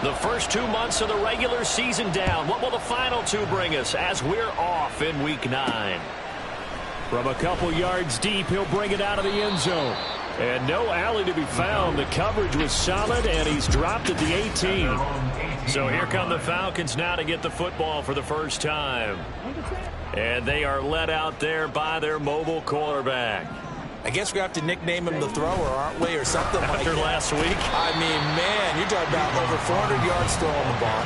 The first 2 months of the regular season down. What will the final two bring us as we're off in Week 9? From a couple yards deep, he'll bring it out of the end zone. And no alley to be found. The coverage was solid, and he's dropped at the 18. So here come the Falcons now to get the football for the first time. And they are led out there by their mobile quarterback. I guess we have to nickname him the thrower, aren't we, or something like that. After last week? I mean, man, you're talking about over 400 yards throwing the ball.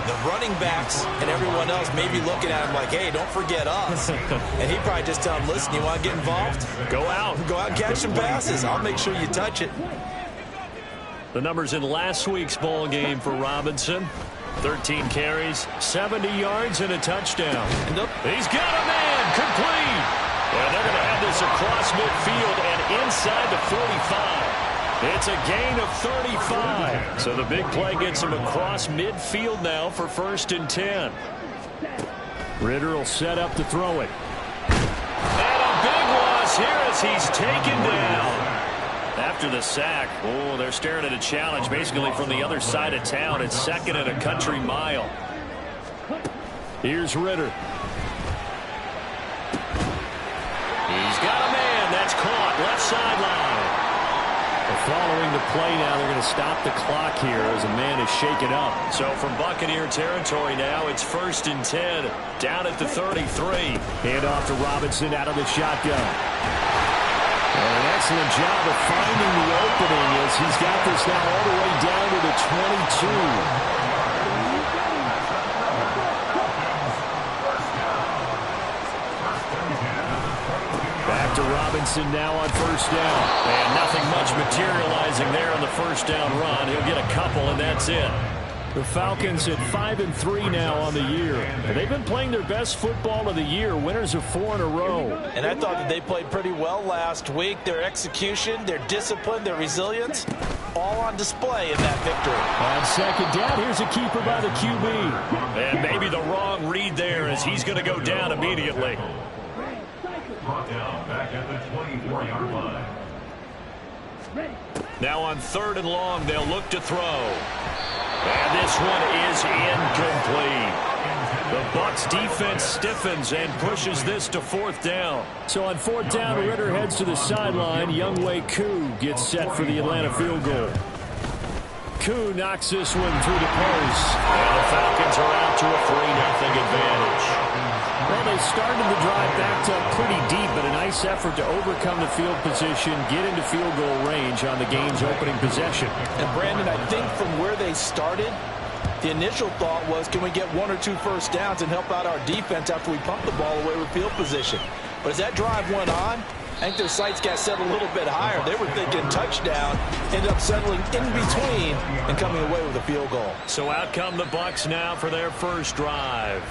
The running backs and everyone else may be looking at him like, hey, don't forget us. And he probably just tell him, listen, you want to get involved? Go out. Go out and catch some passes. I'll make sure you touch it. The numbers in last week's ball game for Robinson. 13 carries, 70 yards, and a touchdown. He's got a man, complete. And they're going to have this across midfield and inside the 45. It's a gain of 35. So the big play gets him across midfield now for 1st and 10. Ritter will set up to throw it. And a big loss here as he's taken down. After the sack, oh, they're staring at a challenge basically from the other side of town. It's 2nd and a country mile. Here's Ritter. He's got a man. That's caught. Left sideline. Following the play now, they're going to stop the clock here as a man is shaken up. So from Buccaneer territory now, it's 1st and 10. Down at the 33. Hand off to Robinson out of the shotgun. And an excellent job of finding the opening as he's got this now all the way down to the 22. Back to Robinson now on 1st down. And nothing much materializing there on the 1st down run. He'll get a couple, and that's it. The Falcons at 5-3 now on the year. They've been playing their best football of the year, winners of 4 in a row. And I thought that they played pretty well last week. Their execution, their discipline, their resilience, all on display in that victory. On 2nd down, here's a keeper by the QB. And maybe the wrong read there as he's going to go down immediately. Brought down back at the 24-yard line. Now on 3rd and long, they'll look to throw. And this one is incomplete. The Bucs defense stiffens and pushes this to 4th down. So on 4th down, Ritter heads to the sideline. Younghoe Koo gets set for the Atlanta field goal. Koo knocks this one through the post. And the Falcons are out to a 3-0 advantage. Well, they started the drive backed up pretty deep, but a nice effort to overcome the field position, get into field goal range on the game's opening possession. And Brandon, I think from where they started, the initial thought was, can we get 1 or 2 first downs and help out our defense after we pump the ball away with field position? But as that drive went on, I think their sights got set a little bit higher. They were thinking touchdown, ended up settling in between and coming away with a field goal. So out come the Bucs now for their first drive.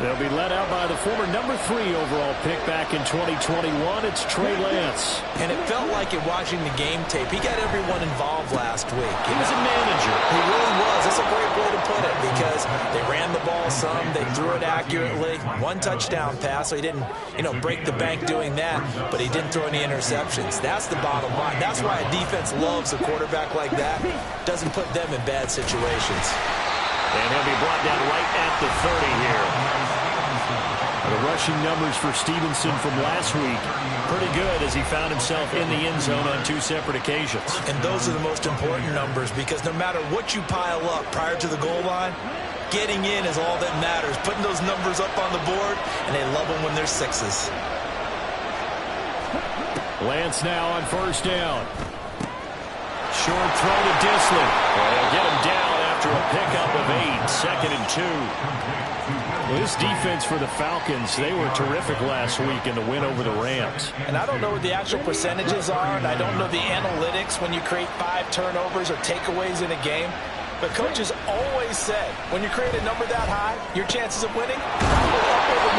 They'll be led out by the former number 3 overall pick back in 2021. It's Trey Lance. And it felt like in watching the game tape, he got everyone involved last week. He was a manager. He really was. That's a great way to put it because they ran the ball some, they threw it accurately. 1 touchdown pass, so he didn't, break the bank doing that, but he didn't throw any interceptions. That's the bottom line. That's why a defense loves a quarterback like that. Doesn't put them in bad situations. And he'll be brought down right at the 30 here. The rushing numbers for Stevenson from last week, pretty good as he found himself in the end zone on 2 separate occasions. And those are the most important numbers because no matter what you pile up prior to the goal line, getting in is all that matters. Putting those numbers up on the board, and they love them when they're 6s. Lance now on 1st down. Short throw to Disley. They'll get him down after a pickup of 8, 2nd and 2. Well, this defense for the Falcons, they were terrific last week in the win over the Rams. And I don't know what the actual percentages are, and I don't know the analytics when you create 5 turnovers or takeaways in a game. But coaches always said, when you create a number that high, your chances of winning are up over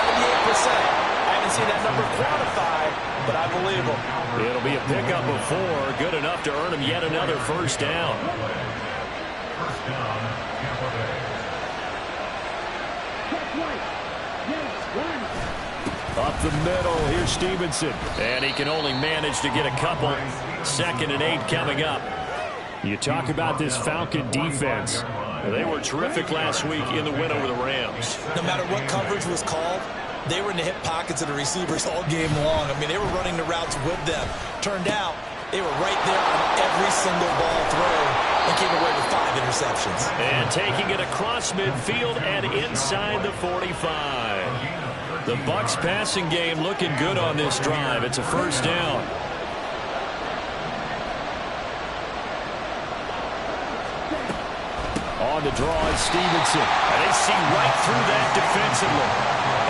98%. I haven't seen that number quantified, but I believe them. It'll be a pickup of 4, good enough to earn him yet another 1st down. First down, Tampa Bay. Up the middle, here's Stevenson. And he can only manage to get a couple. 2nd and 8 coming up. You talk about this Falcon defense. They were terrific last week in the win over the Rams. No matter what coverage was called, they were in the hip pockets of the receivers all game long. I mean, they were running the routes with them. Turned out, they were right there on every single ball thrown and came away with 5 interceptions. And taking it across midfield and inside the 45. The Bucs passing game looking good on this drive. It's a first down. On the draw is Stevenson. And they see right through that defensively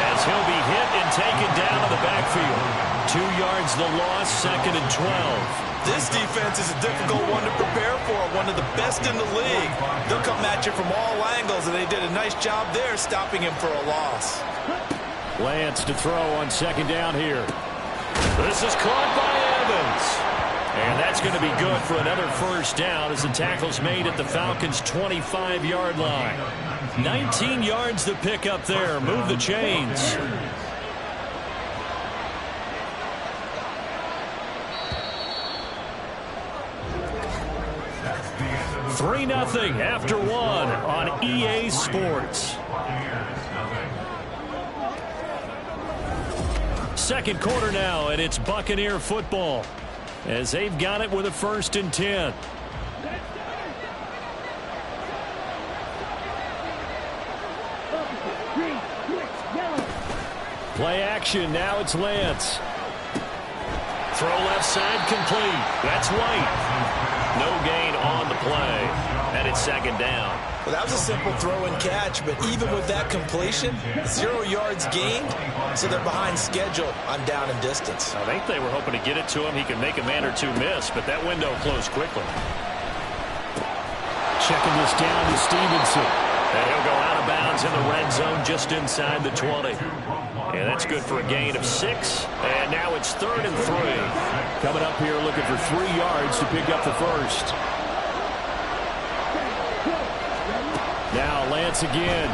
as he'll be hit and taken down in the backfield. 2 yards the loss, 2nd and 12. This defense is a difficult one to prepare for, one of the best in the league. They'll come at you from all angles, and they did a nice job there stopping him for a loss. Lance to throw on 2nd down here. This is caught by Evans. And that's going to be good for another first down as the tackle's made at the Falcons' 25-yard line. 19 yards to pick up there. Move the chains. 3-0 after 1 on EA Sports. Second quarter now, and it's Buccaneer football as they've got it with a 1st and 10. Play action. Now it's Lance. Throw left side complete. That's White. No gain on the play. And it's 2nd down. Well, that was a simple throw and catch, but even with that completion, 0 yards gained, so they're behind schedule on down and distance. I think they were hoping to get it to him. He could make a man or two miss, but that window closed quickly. Checking this down to Stevenson. And he'll go out of bounds in the red zone just inside the 20. And that's good for a gain of 6. And now it's 3rd and 3. Coming up here looking for 3 yards to pick up the first. Now Lance again.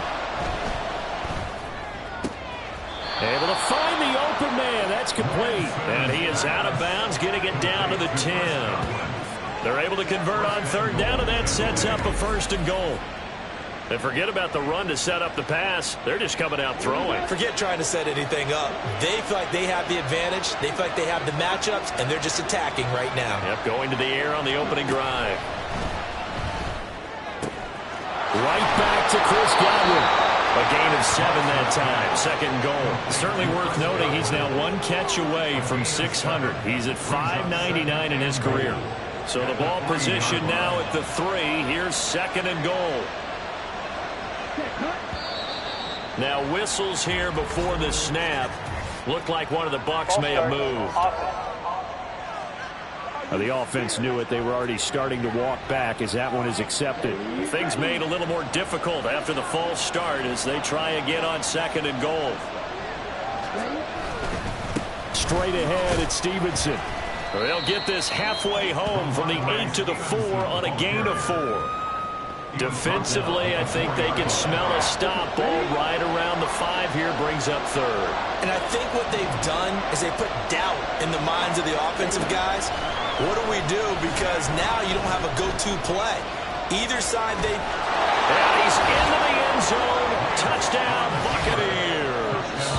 Able to find the open man. That's complete. And he is out of bounds, getting it down to the 10. They're able to convert on 3rd down, and that sets up a 1st and goal. And forget about the run to set up the pass. They're just coming out throwing. Forget trying to set anything up. They feel like they have the advantage. They feel like they have the matchups, and they're just attacking right now. Yep, going to the air on the opening drive. Right back to Chris Godwin. A gain of 7 that time. 2nd goal. Certainly worth noting he's now 1 catch away from 600. He's at 599 in his career. So the ball position now at the 3. Here's 2nd and goal. Now whistles here before the snap. Looked like one of the Bucs may have moved. The offense knew it. They were already starting to walk back as that one is accepted. Things made a little more difficult after the false start as they try again on 2nd and goal. Straight ahead at Stevenson. They'll get this halfway home from the 8 to the 4 on a gain of 4. Defensively, I think they can smell a stop. Ball right around the 5 here, brings up 3rd. And I think what they've done is they put doubt in the minds of the offensive guys. What do we do? Because now you don't have a go-to play. Either side, they... And he's into the end zone. Touchdown, Buccaneers.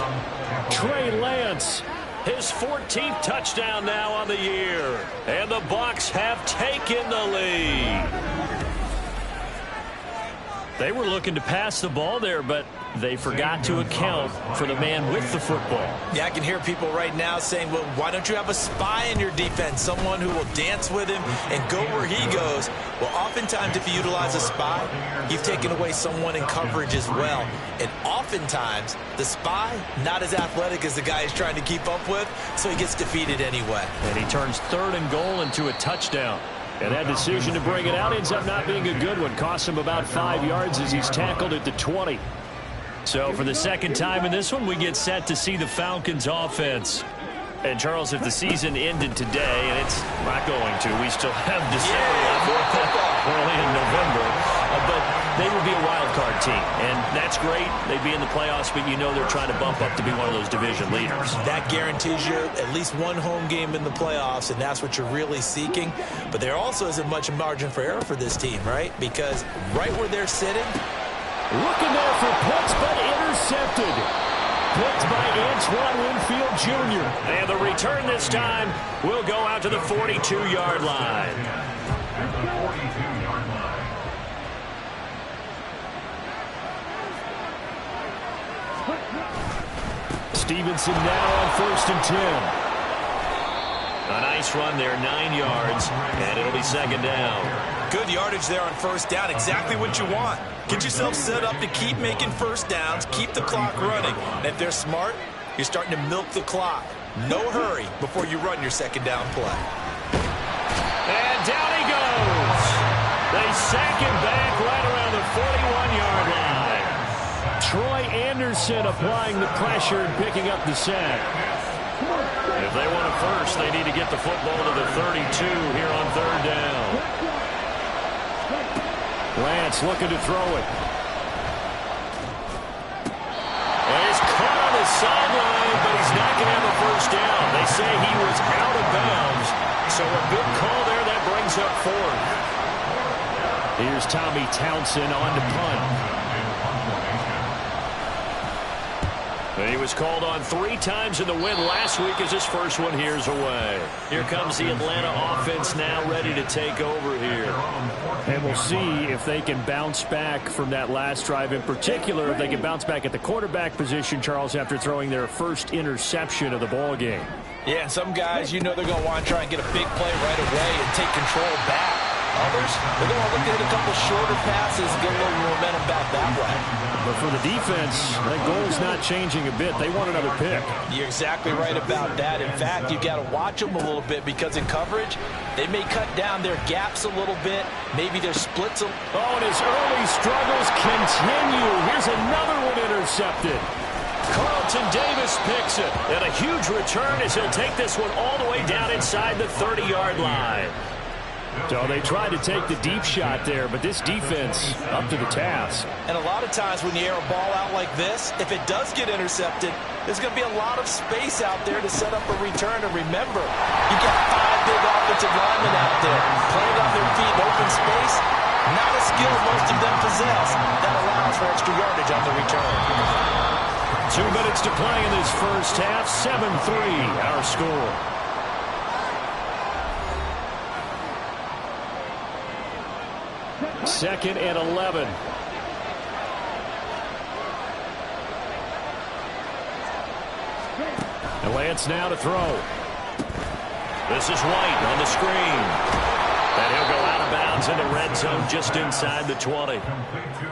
Trey Lance, his 14th touchdown now on the year. And the Bucs have taken the lead. They were looking to pass the ball there, but they forgot to account for the man with the football. Yeah, I can hear people right now saying, well, why don't you have a spy in your defense, someone who will dance with him and go where he goes? Well, oftentimes if you utilize a spy, you've taken away someone in coverage as well. And oftentimes, the spy, not as athletic as the guy he's trying to keep up with, so he gets defeated anyway. And he turns 3rd and goal into a touchdown. And that decision to bring it out ends up not being a good one. Costs him about 5 yards as he's tackled at the 20. So for the 2nd time in this one, we get set to see the Falcons offense. And, Charles, if the season ended today, and it's not going to, we still have December early in November, but they would be a wild card team, and that's great. They'd be in the playoffs, but you know they're trying to bump up to be one of those division leaders. That guarantees you at least one home game in the playoffs, and that's what you're really seeking. But there also isn't much margin for error for this team, right? Because right where they're sitting, looking there for puts, but intercepted. Picked by Antoine Winfield Jr. And the return this time will go out to the 42-yard line. Stevenson now on 1st and 10. A nice run there, 9 yards, and it'll be 2nd down. good yardage there on 1st down, exactly what you want. Get yourself set up to keep making 1st downs, keep the clock running. And if they're smart, you're starting to milk the clock. No hurry before you run your 2nd down play. And down he goes. They sack him back right around the 41-yard line. Troy Anderson applying the pressure and picking up the sack. If they want a first, they need to get the football to the 32 here on 3rd down. Lance looking to throw it. And he's caught on the sideline, but he's not going to have a 1st down. They say he was out of bounds, so a good call there. That brings up 4th. Here's Tommy Townsend on to punt. He was called on 3 times in the win last week as his first one here's away. Here comes the Atlanta offense now ready to take over here. And we'll see if they can bounce back from that last drive. In particular, if they can bounce back at the quarterback position, Charles, after throwing their first interception of the ball game. Yeah, and some guys, you know they're going to want to try and get a big play right away and take control back. Others, they're going to look at a couple shorter passes and get a little momentum back that way. But for the defense, that goal's not changing a bit. They want another pick. You're exactly right about that. In fact, you've got to watch them a little bit because in coverage, they may cut down their gaps a little bit. Maybe their splits. Oh, and his early struggles continue. Here's another one intercepted. Carlton Davis picks it. And a huge return as he'll take this one all the way down inside the 30-yard line. So they tried to take the deep shot there, but this defense up to the task. And a lot of times when you air a ball out like this, if it does get intercepted, there's going to be a lot of space out there to set up a return. And remember, you got 5 big offensive linemen out there playing on their feet in open space. Not a skill most of them possess. That allows for extra yardage on the return. 2 minutes to play in this first half. 7-3 our score. Second and 11. And Lance now to throw. This is White on the screen. And he'll go out of bounds in the red zone just inside the 20.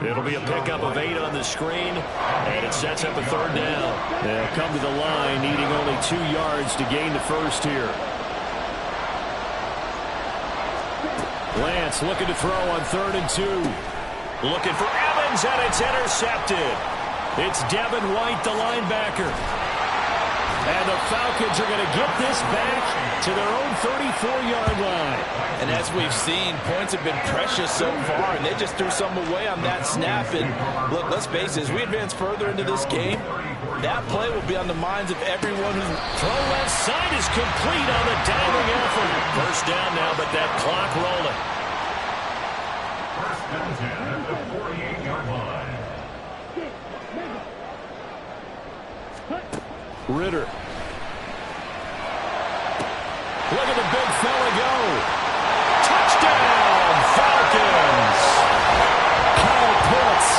It'll be a pickup of 8 on the screen, and it sets up a 3rd down. They'll come to the line needing only 2 yards to gain the first here. Lance looking to throw on 3rd and 2. Looking for Evans, and it's intercepted. It's Devin White, the linebacker. And the Falcons are going to get this back to their own 34-yard line. And as we've seen, points have been precious so far, and they just threw some away on that snap. And look, let's face it, as we advance further into this game, that play will be on the minds of everyone who... Throw left side is complete on the diving effort. 1st down now, but that clock rolling. 1st and 10 at the 48-yard line. Ritter. Look at the big fella go. Touchdown, Falcons. Kyle Pitts,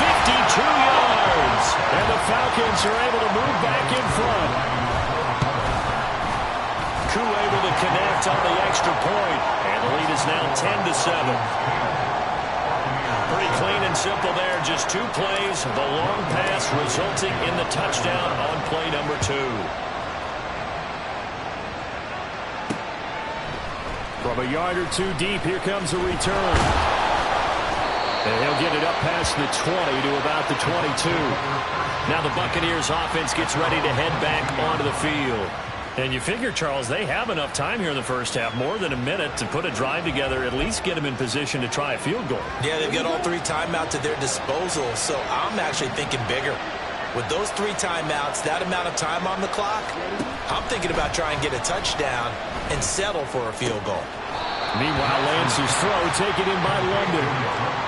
52 yards. And the Falcons are able to move back in front. Koo able to connect on the extra point, and the lead is now 10-7. Pretty clean and simple there. Just 2 plays. The long pass resulting in the touchdown on play number 2. From a yard or 2 deep, here comes a return. And he'll get it up past the 20 to about the 22. Now the Buccaneers offense gets ready to head back onto the field. And you figure, Charles, they have enough time here in the first half, more than a minute, to put a drive together, at least get them in position to try a field goal. Yeah, they've got all 3 timeouts at their disposal, so I'm actually thinking bigger. With those 3 timeouts, that amount of time on the clock, I'm thinking about trying to get a touchdown and settle for a field goal. Meanwhile, Lance's throw taken in by London.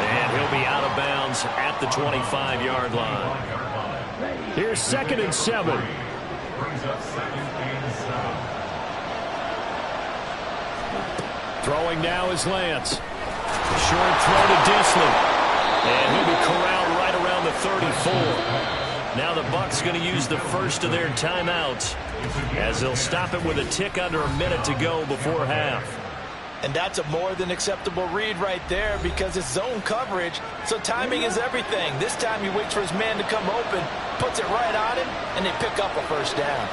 And he'll be out of bounds at the 25-yard line. Here's 2nd and 7. Brings up 2nd and 7. Throwing now is Lance. Short throw to Disley. And he'll be corralled right around the 34. Now the Bucs going to use the first of their timeouts, as they'll stop it with a tick under a minute to go before half. And that's a more than acceptable read right there, because it's zone coverage, so timing is everything. This time he waits for his man to come open, puts it right on him, and they pick up a first down.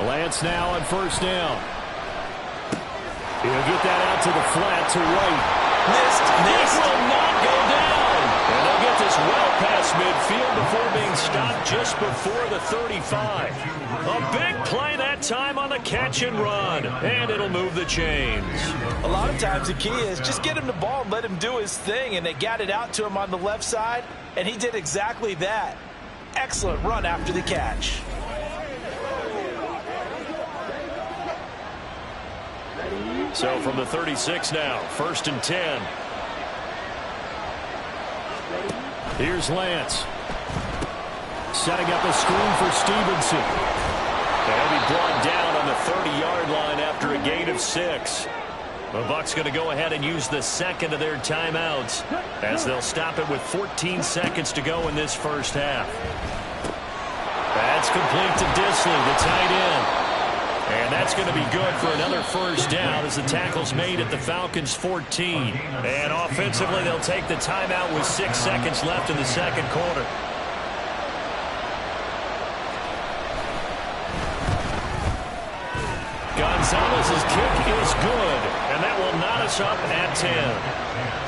Lance now on first down. He'll get that out to the flat to right. Missed. This will not go down. And they'll get this well past midfield before being stopped just before the 35. A big play that time on the catch and run. And it'll move the chains. A lot of times the key is just get him the ball and let him do his thing. And they got it out to him on the left side, and he did exactly that. Excellent run after the catch. So from the 36 now, 1st and 10. Here's Lance. Setting up a screen for Stevenson. They'll be brought down on the 30-yard line after a gain of 6. The Bucs going to go ahead and use the second of their timeouts, as they'll stop it with 14 seconds to go in this first half. That's complete to Disley, the tight end. And that's going to be good for another first down, as the tackle's made at the Falcons' 14. And offensively, they'll take the timeout with 6 seconds left in the second quarter. Gonzalez's kick is good, and that will knot us up at 10.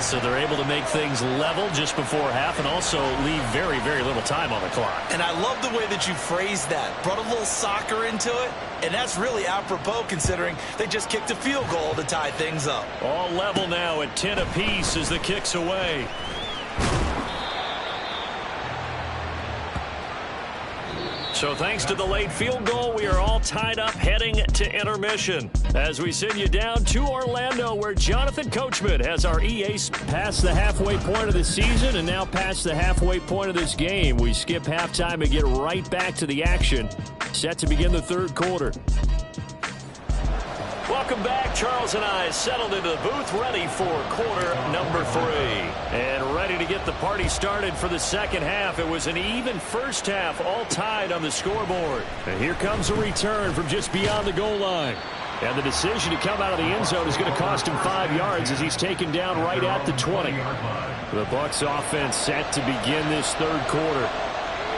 So they're able to make things level just before half and also leave very, very little time on the clock. And I love the way that you phrased that. Brought a little soccer into it, and that's really apropos considering they just kicked a field goal to tie things up. All level now at 10 apiece as the kick's away. So thanks to the late field goal, we are all tied up heading to intermission, as we send you down to Orlando, where Jonathan Coachman has our EA past the halfway point of the season and now past the halfway point of this game. We skip halftime and get right back to the action, set to begin the third quarter. Welcome back. Charles and I settled into the booth, ready for quarter number 3. And ready to get the party started for the second half. It was an even first half, all tied on the scoreboard. And here comes a return from just beyond the goal line. And the decision to come out of the end zone is going to cost him 5 yards, as he's taken down right at the 20. The Bucs offense set to begin this third quarter.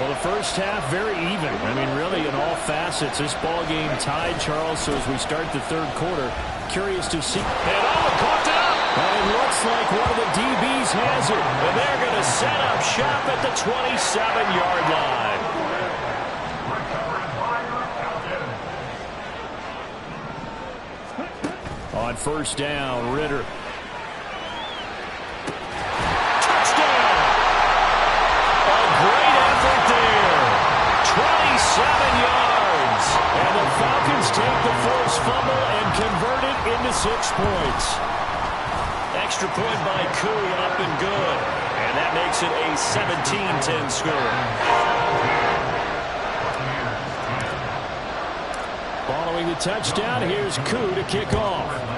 Well, the first half, very even. I mean, really, in all facets, this ball game tied, Charles. So as we start the third quarter, curious to see. And Owen caught it up. And it looks like one of the DBs has it. And they're going to set up shop at the 27-yard line. On first down, Ritter. And the Falcons take the forced fumble and convert it into 6 points. Extra point by Koo, up and good. And that makes it a 17-10 score. Following the touchdown, here's Koo to kick off.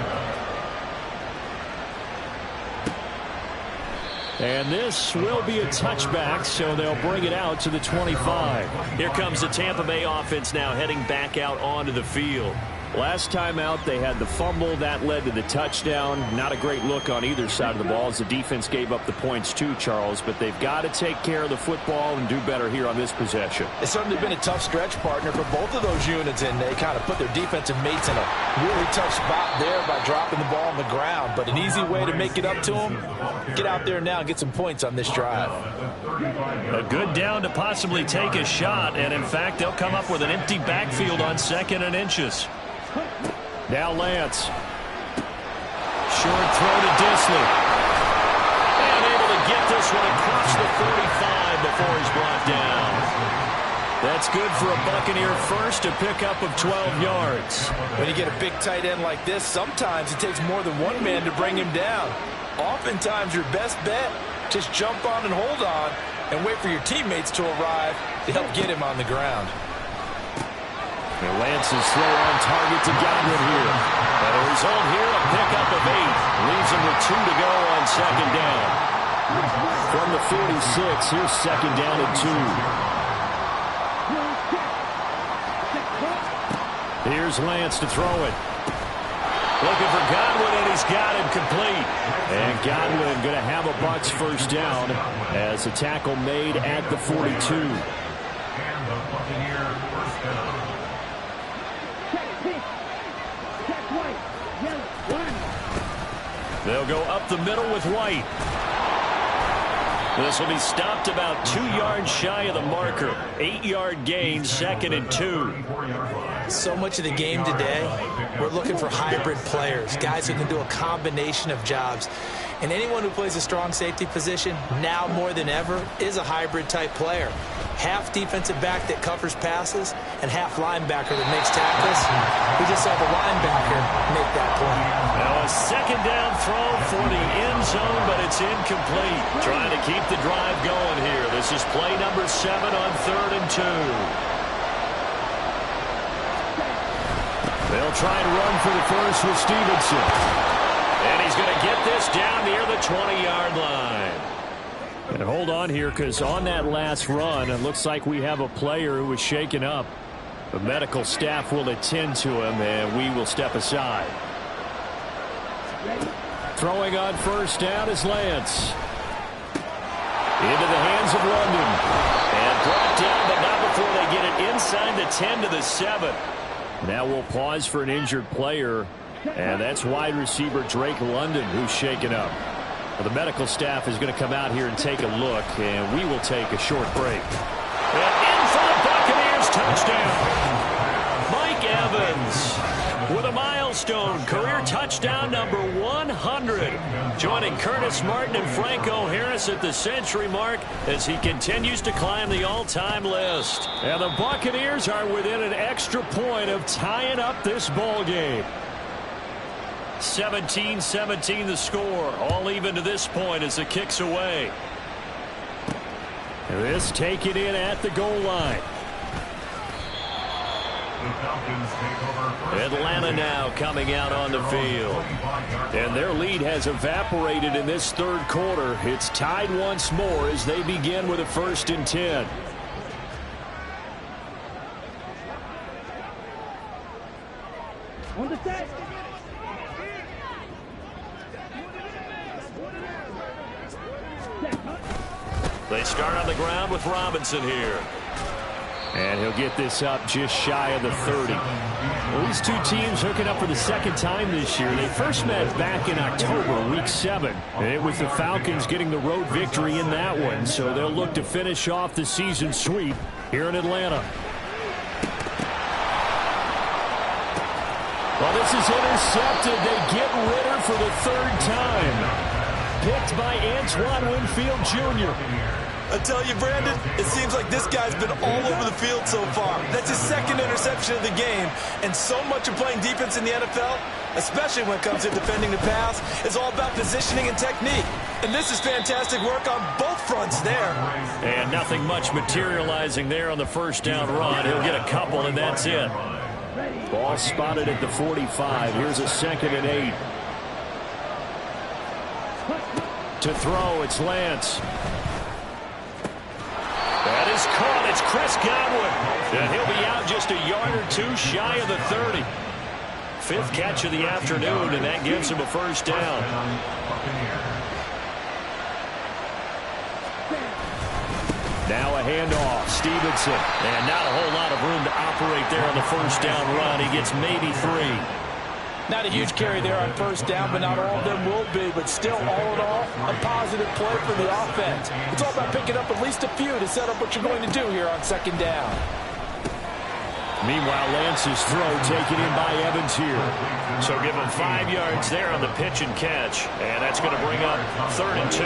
And this will be a touchback, so they'll bring it out to the 25. Here comes the Tampa Bay offense now heading back out onto the field. Last time out, they had the fumble. That led to the touchdown. Not a great look on either side of the ball as the defense gave up the points too, Charles. But they've got to take care of the football and do better here on this possession. It's certainly been a tough stretch, partner, for both of those units, and they kind of put their defensive mates in a really tough spot there by dropping the ball on the ground. But an easy way to make it up to them, get out there now and get some points on this drive. A good down to possibly take a shot, and in fact, they'll come up with an empty backfield on 2nd and inches. Now Lance. Short throw to Disley. And able to get this one across the 45 before he's brought down. That's good for a Buccaneer first, a pickup of 12 yards. When you get a big tight end like this, sometimes it takes more than one man to bring him down. Oftentimes, your best bet, just jump on and hold on and wait for your teammates to arrive to help get him on the ground. And Lance's throw on target to Godwin here. And a result here, a pickup of 8. Leaves him with 2 to go on 2nd down. From the 46, here's 2nd down and 2. Here's Lance to throw it. Looking for Godwin, and he's got him complete. And Godwin going to have a Bucs first down as a tackle made at the 42. And the Buccaneer first down. They'll go up the middle with White. This will be stopped about 2 yards shy of the marker. 8-yard gain, 2nd and 2. So much of the game today, we're looking for hybrid players, guys who can do a combination of jobs. And anyone who plays a strong safety position, now more than ever, is a hybrid-type player. Half defensive back that covers passes and half linebacker that makes tackles. We just saw the linebacker make that play. Now a 2nd down throw for the end zone, but it's incomplete. Trying to keep the drive going here. This is play number 7 on 3rd and 2. They'll try and run for the first with Stevenson. And he's going to get this down near the 20-yard line. And hold on here, because on that last run, it looks like we have a player who was shaken up. The medical staff will attend to him, and we will step aside. Throwing on first down is Lance. Into the hands of London. And brought down, but not before they get it inside the 10 to the 7. Now we'll pause for an injured player, and that's wide receiver Drake London, who's shaken up. The medical staff is going to come out here and take a look, and we will take a short break. And in for the Buccaneers, touchdown. Mike Evans with a milestone career touchdown number 100. Joining Curtis Martin and Franco Harris at the century mark as he continues to climb the all-time list. And the Buccaneers are within an extra point of tying up this ball game. 17-17 the score. All even to this point as the kick's away. This taken in at the goal line. Atlanta now coming out on the field. And their lead has evaporated in this 3rd quarter. It's tied once more as they begin with a 1st and 10. On the set. They start on the ground with Robinson here. And he'll get this up just shy of the 30. Well, these two teams hooking up for the 2nd time this year. They first met back in October, week 7. And it was the Falcons getting the road victory in that one. So they'll look to finish off the season sweep here in Atlanta. Well, this is intercepted. They get Ritter for the 3rd time. Picked by Antoine Winfield Jr. I tell you, Brandon, it seems like this guy's been all over the field so far. That's his 2nd interception of the game. And so much of playing defense in the NFL, especially when it comes to defending the pass, is all about positioning and technique. And this is fantastic work on both fronts there. And nothing much materializing there on the 1st down run. He'll get a couple, and that's it. Ball spotted at the 45. Here's a 2nd and 8. To throw, it's Lance. That is caught. It's Chris Godwin. And he'll be out just a yard or 2 shy of the 30. fifth catch of the afternoon, and that gives him a first down. Now a handoff. Stevenson. And not a whole lot of room to operate there on the first down run. He gets maybe 3. Not a huge carry there on first down, but not all of them will be. But still, all in all, a positive play for the offense. It's all about picking up at least a few to set up what you're going to do here on second down. Meanwhile, Lance's throw taken in by Evans here. So give him 5 yards there on the pitch and catch. And that's going to bring up 3rd and 2.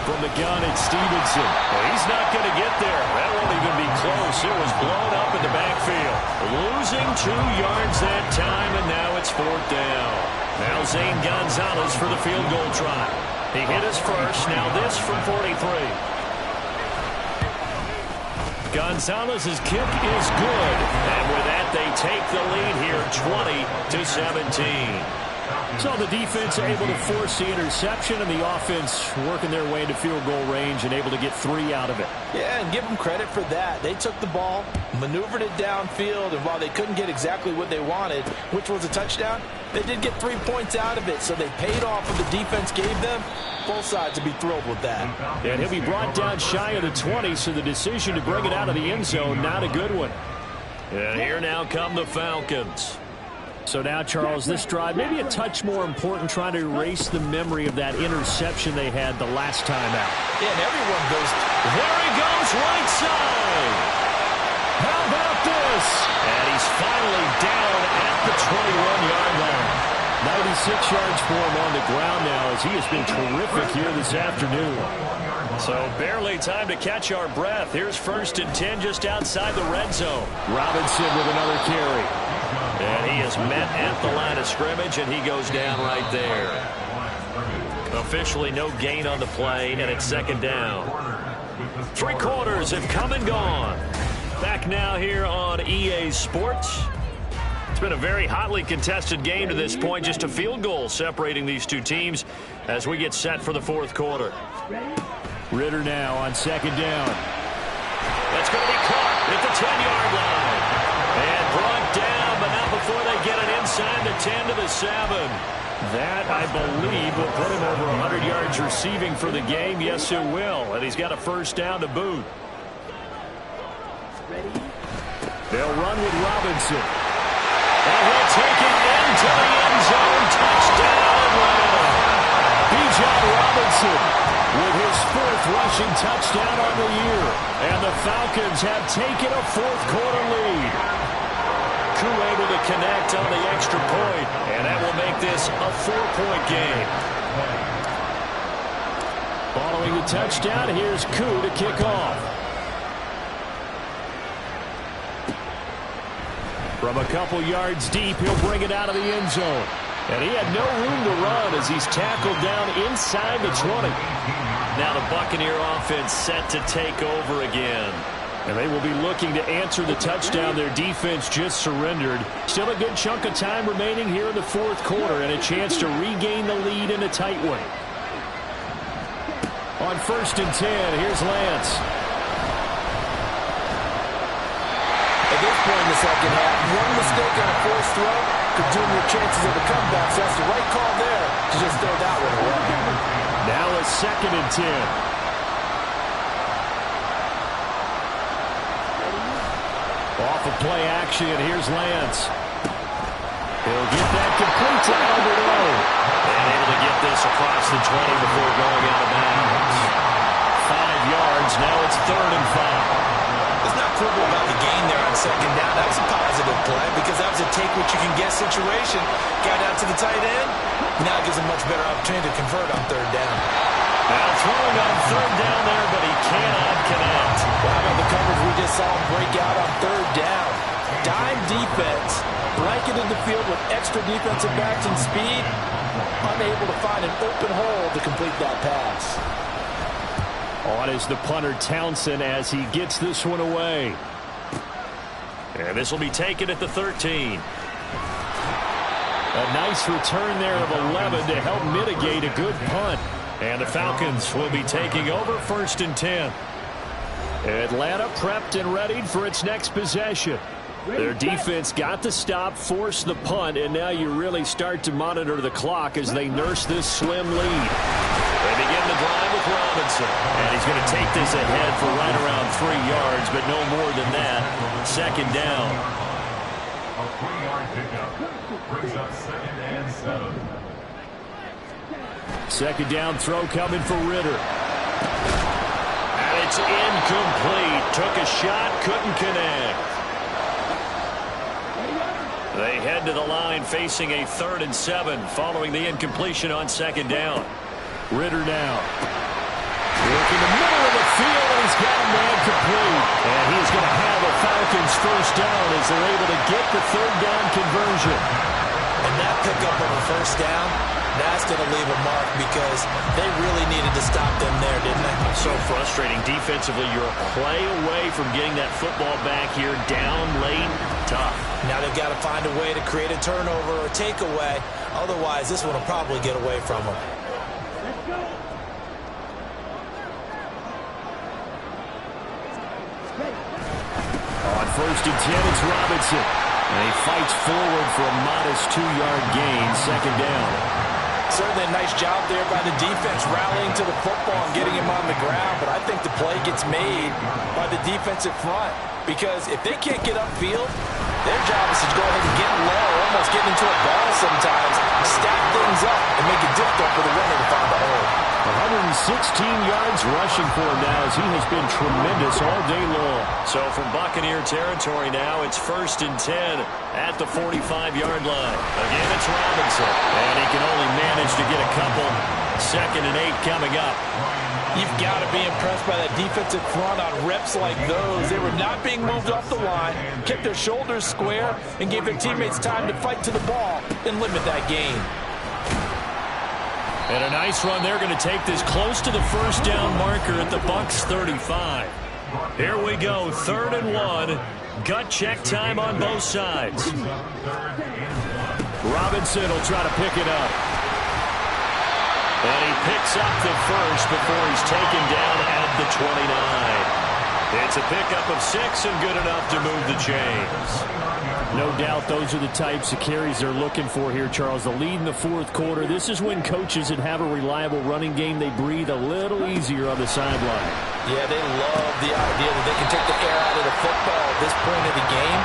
From the gun, it's Stevenson. He's not going to get there. That won't even be close. It was blown up in the backfield. Losing 2 yards that time, and now it's 4th down. Now Zane Gonzalez for the field goal try. He hit his first. Now this from 43. Gonzalez's kick is good. And with that, they take the lead here 20-17. So the defense able to force the interception, and the offense working their way into field goal range and able to get 3 out of it. Yeah, and give them credit for that. They took the ball, maneuvered it downfield, and while they couldn't get exactly what they wanted, which was a touchdown, they did get 3 points out of it, so they paid off what the defense gave them. Both sides would be thrilled with that. And he'll be brought down shy of the 20, so the decision to bring it out of the end zone, not a good one. And here now come the Falcons. So now, Charles, this drive, maybe a touch more important, trying to erase the memory of that interception they had the last time out. Yeah, and everyone goes, there he goes, right side. How about this? And he's finally down at the 21-yard line. 96 yards for him on the ground now, as he has been terrific here this afternoon. So barely time to catch our breath. Here's 1st and 10 just outside the red zone. Robinson with another carry. And he is met at the line of scrimmage, and he goes down right there. Officially no gain on the play, and it's 2nd down. 3 quarters have come and gone. Back now here on EA Sports. It's been a very hotly contested game to this point. Just a field goal separating these two teams as we get set for the 4th quarter. Ritter now on 2nd down. That's going to be caught at the 10-yard line. And brought down, but not before they get it inside the 10 to the 7. That, I believe, will put him over 100 yards receiving for the game. Yes, it will. And he's got a first down to boot. They'll run with Robinson. And he'll take it into the end zone. Touchdown, Atlanta. Bijan Robinson with his 4th rushing touchdown on the year. And the Falcons have taken a 4th quarter lead. Koo able to connect on the extra point, and that will make this a 4-point game. Following the touchdown, here's Koo to kick off. From a couple yards deep, he'll bring it out of the end zone. And he had no room to run as he's tackled down inside the 20. Now the Buccaneer offense set to take over again. And they will be looking to answer the touchdown their defense just surrendered. Still a good chunk of time remaining here in the 4th quarter, and a chance to regain the lead in a tight one. On 1st and 10, here's Lance. at this point in the second half, one mistake on a forced throw could doom your chances of a comeback. So that's the right call there to just throw that one away. Now a 2nd and 10. Off of play action, here's Lance. He'll get that complete to Albert O. And able to get this across the 20 before going out of bounds. 5 yards, now it's 3rd and 5. It's not quibble about the gain there on 2nd down. That was a positive play because that was a take-what-you-can-get situation. Got out to the tight end. Now it gives a much better opportunity to convert on 3rd down. Now throwing on 3rd down there, but he cannot connect. Well, how about the coverage we just saw him break out on 3rd down? Dime defense, blanketed the field with extra defensive backs and speed, unable to find an open hole to complete that pass. On is the punter Townsend as he gets this one away. And this will be taken at the 13. A nice return there of 11 to help mitigate a good punt. And the Falcons will be taking over 1st and 10. Atlanta prepped and readied for its next possession. Their defense got the stop, forced the punt, and now you really start to monitor the clock as they nurse this slim lead. They begin the drive with Robinson. And he's going to take this ahead for right around 3 yards, but no more than that. Second down. A 3-yard pickup brings up 2nd and 7. Second down throw coming for Ritter. And it's incomplete. Took a shot, couldn't connect. They head to the line facing a 3rd and 7 following the incompletion on second down. Ritter now. Work in the middle of the field, and he's got a man complete. And he's going to have a Falcons first down as they're able to get the 3rd down conversion. And that pickup of a first down, that's going to leave a mark because they really needed to stop them there, didn't they? So frustrating. Defensively, you're a play away from getting that football back here down late. Tough. Now they've got to find a way to create a turnover or a takeaway. Otherwise, this one will probably get away from them. On 1st and 10, it's Robinson. And he fights forward for a modest 2-yard gain, second down. Certainly a nice job there by the defense rallying to the football and getting him on the ground. But I think the play gets made by the defensive front. Because if they can't get upfield, their job is to go ahead and get low, almost get into a ball sometimes, stack things up, and make it difficult for the runner to find the hole. 116 yards rushing for him now as he has been tremendous all day long. So from Buccaneer territory now, it's 1st and 10 at the 45-yard line. Again, it's Robinson. And he can only manage to get a couple. 2nd and 8 coming up. You've got to be impressed by that defensive front on reps like those. They were not being moved off the line, kept their shoulders square, and gave their teammates time to fight to the ball and limit that gain. And a nice run. They're going to take this close to the first down marker at the Bucs 35. Here we go, 3rd and 1. Gut check time on both sides. Robinson will try to pick it up. And he picks up the first before he's taken down at the 29. It's a pickup of 6 and good enough to move the chains. No doubt those are the types of carries they're looking for here, Charles. The lead in the 4th quarter. This is when coaches that have a reliable running game, they breathe a little easier on the sideline. Yeah, they love the idea that they can take the air out of the football at this point of the game.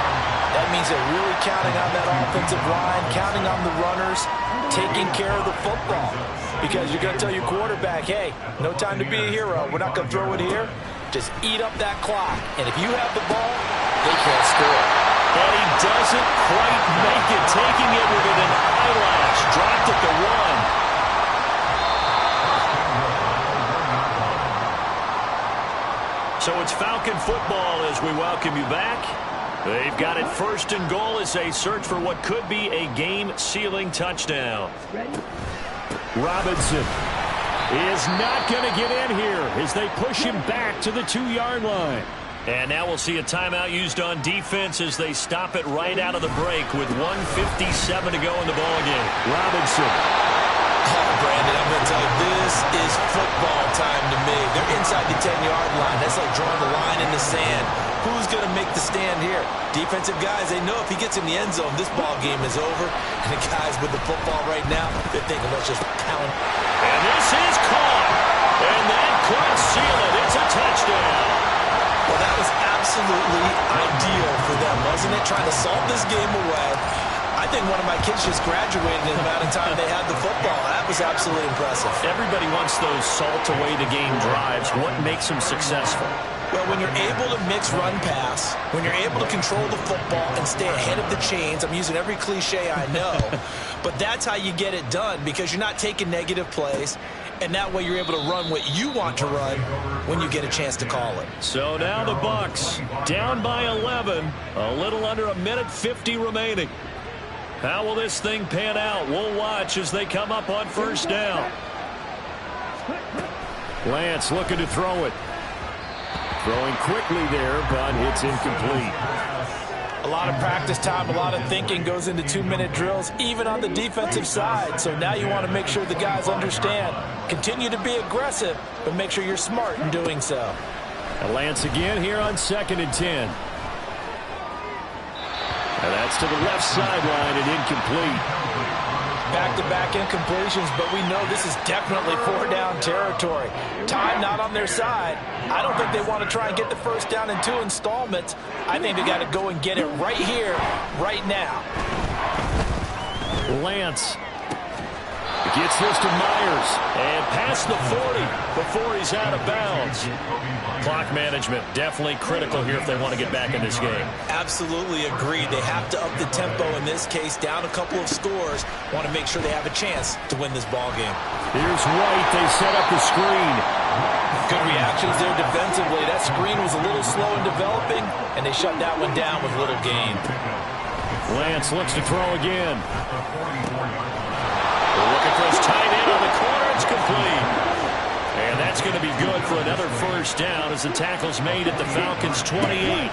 That means they're really counting on that offensive line, counting on the runners, taking care of the football. Because you're going to tell your quarterback, hey, no time to be a hero. We're not going to throw it here. Just eat up that clock. And if you have the ball, they can't score. And he doesn't quite make it, taking it within an eyelash. Dropped at the 1. So it's Falcon football as we welcome you back. They've got it 1st and goal as they search for what could be a game-sealing touchdown. Robinson is not going to get in here as they push him back to the 2-yard line. And now we'll see a timeout used on defense as they stop it right out of the break with 1:57 to go in the ballgame. Robinson. Oh, Brandon, I'm going to tell you, this is football time to me. They're inside the 10-yard line. That's like drawing the line in the sand. Who's going to make the stand here? Defensive guys, they know if he gets in the end zone, this ball game is over. And the guys with the football right now, they're thinking, let's just pound. And this is caught. And that could seal it. It's a touchdown. Well, that was absolutely ideal for them, wasn't it? Trying to salt this game away. I think one of my kids just graduated in the amount of time they had the football. That was absolutely impressive. Everybody wants those salt-away-the-game drives. What makes them successful? Well, when you're able to mix run-pass, when you're able to control the football and stay ahead of the chains, I'm using every cliche I know, but that's how you get it done because you're not taking negative plays, and that way you're able to run what you want to run when you get a chance to call it. So now the Bucs down by 11, a little under 1:50 remaining. How will this thing pan out? We'll watch as they come up on 1st down. Lance looking to throw it. Throwing quickly there, but it's incomplete. A lot of practice time, a lot of thinking goes into 2-minute drills, even on the defensive side. So now you want to make sure the guys understand. Continue to be aggressive, but make sure you're smart in doing so. And Lance again here on 2nd and 10. And that's to the left sideline and incomplete. Back-to-back incompletions, but we know this is definitely 4-down territory. Time not on their side. I don't think they want to try and get the first down in 2 installments. I think they got to go and get it right here, right now. Lance gets this to Myers. And past the 40 before he's out of bounds. Clock management definitely critical here if they want to get back in this game. Absolutely agreed. They have to up the tempo in this case, down a couple of scores. Want to make sure they have a chance to win this ball game. Here's White. They set up the screen. Good reactions there defensively. That screen was a little slow in developing, and they shut that one down with little gain. Lance looks to throw again. They're looking for his tight end on the corner. It's complete. And that's going to be good for another first down as the tackle's made at the Falcons' 28.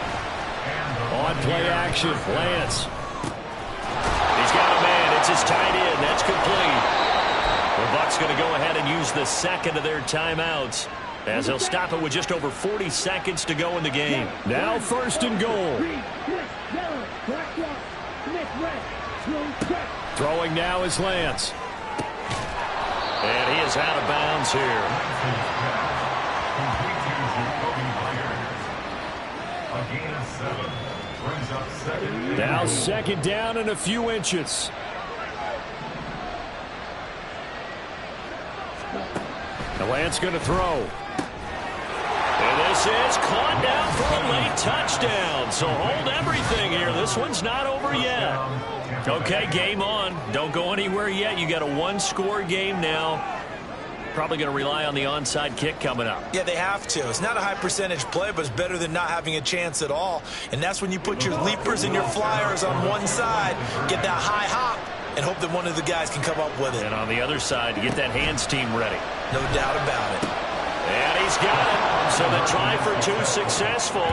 On play action, Lance. He's got a man. It's his tight end. That's complete. The Bucs going to go ahead and use the second of their timeouts as they'll stop it with just over 40 seconds to go in the game. Now 1st and goal. Throwing now is Lance. And he is out of bounds here. Now 2nd down and a few inches. The Lance going to throw. And this is caught down for a late touchdown. So hold everything here. This one's not over yet. Okay, game on. Don't go anywhere yet. You got a 1-score game now. Probably going to rely on the onside kick coming up. Yeah, they have to. It's not a high percentage play, but it's better than not having a chance at all. And that's when you put your leapers and your flyers on one side, get that high hop, and hope that one of the guys can come up with it. And on the other side, to get that hands team ready. No doubt about it. And he's got it. So the try for 2 successful.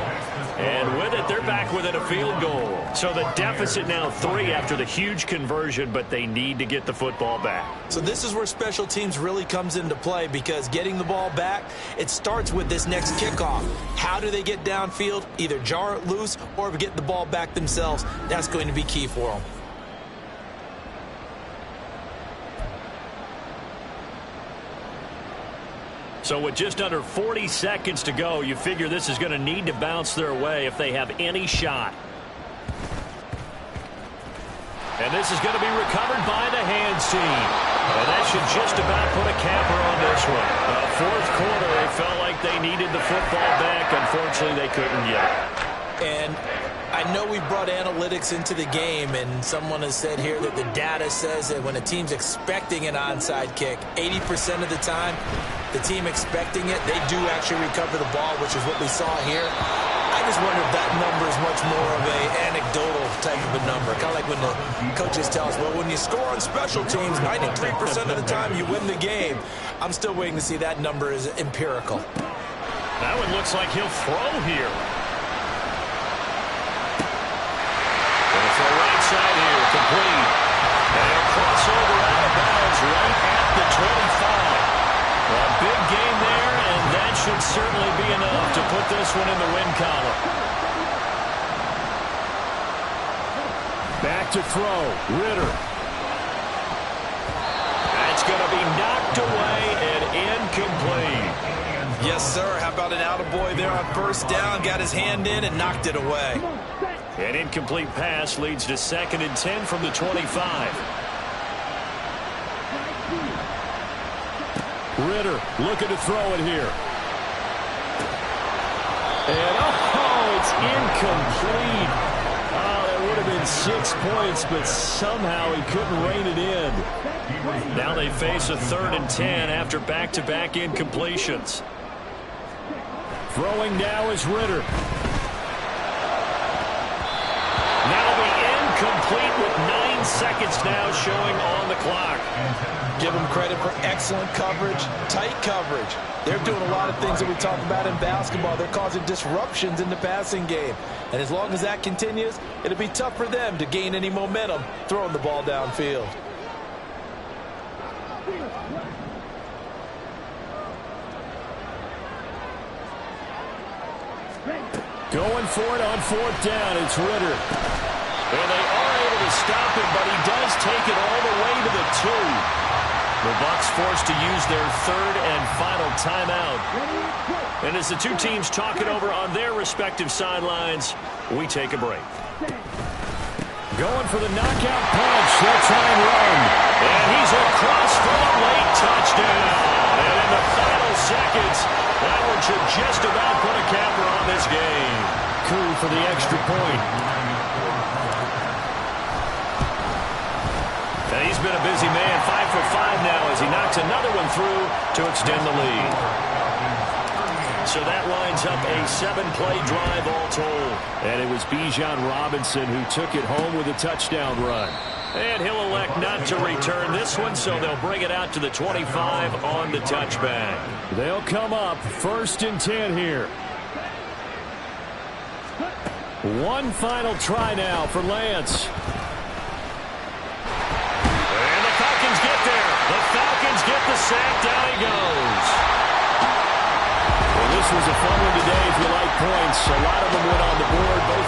And with it, they're back within a field goal. So the deficit now 3 after the huge conversion, but they need to get the football back. So this is where special teams really comes into play, because getting the ball back, it starts with this next kickoff. How do they get downfield? Either jar it loose or get the ball back themselves. That's going to be key for them. So with just under 40 seconds to go, you figure this is going to need to bounce their way if they have any shot. And this is going to be recovered by the hands team. And that should just about put a capper on this one. 4th quarter, they felt like they needed the football back. Unfortunately, they couldn't get it. And I know we brought analytics into the game, and someone has said here that the data says that when a team's expecting an onside kick, 80% of the time, the team expecting it, they do actually recover the ball, which is what we saw here. I just wonder if that number is much more of an anecdotal type of a number. Kind of like when the coaches tell us, well, when you score on special teams, 93% of the time you win the game. I'm still waiting to see that number is empirical. That one looks like he'll throw here. Going to throw right side here, complete. And a crossover out of bounds right at the 25. A big game there, and that should certainly be enough to put this one in the win column. Back to throw, Ritter. That's going to be knocked away and incomplete. Yes, sir. How about an attaboy there on 1st down? Got his hand in and knocked it away. An incomplete pass leads to 2nd and 10 from the 25. Ritter looking to throw it here. And oh, it's incomplete. Oh, that would have been 6 points, but somehow he couldn't rein it in. Now they face a 3rd and 10 after back-to-back incompletions. Throwing now is Ritter. Now the incomplete with 9 seconds now showing on the clock. Give them credit for excellent coverage, tight coverage. They're doing a lot of things that we talk about in basketball. They're causing disruptions in the passing game. And as long as that continues, it'll be tough for them to gain any momentum throwing the ball downfield. Going for it on fourth down. It's Ritter. And they are able to stop him, but he does take it all the way to the 2. The Bucs forced to use their third and final timeout. And as the two teams talk it over on their respective sidelines, we take a break. Going for the knockout punch. They'll try and run. And he's across for a late touchdown. And in the final seconds, that one should just about put a capper on this game. Coup for the extra point. And he's been a busy man, 5 for 5 now as he knocks another one through to extend the lead. So that winds up a 7-play drive all told. And it was Bijan Robinson who took it home with a touchdown run. And he'll elect not to return this one, so they'll bring it out to the 25 on the touchback. They'll come up 1st and 10 here. One final try now for Lance. And the Falcons get there. The Falcons get the sack. Down he goes. Well, this was a fun one today if you like points. A lot of them went on the board. Both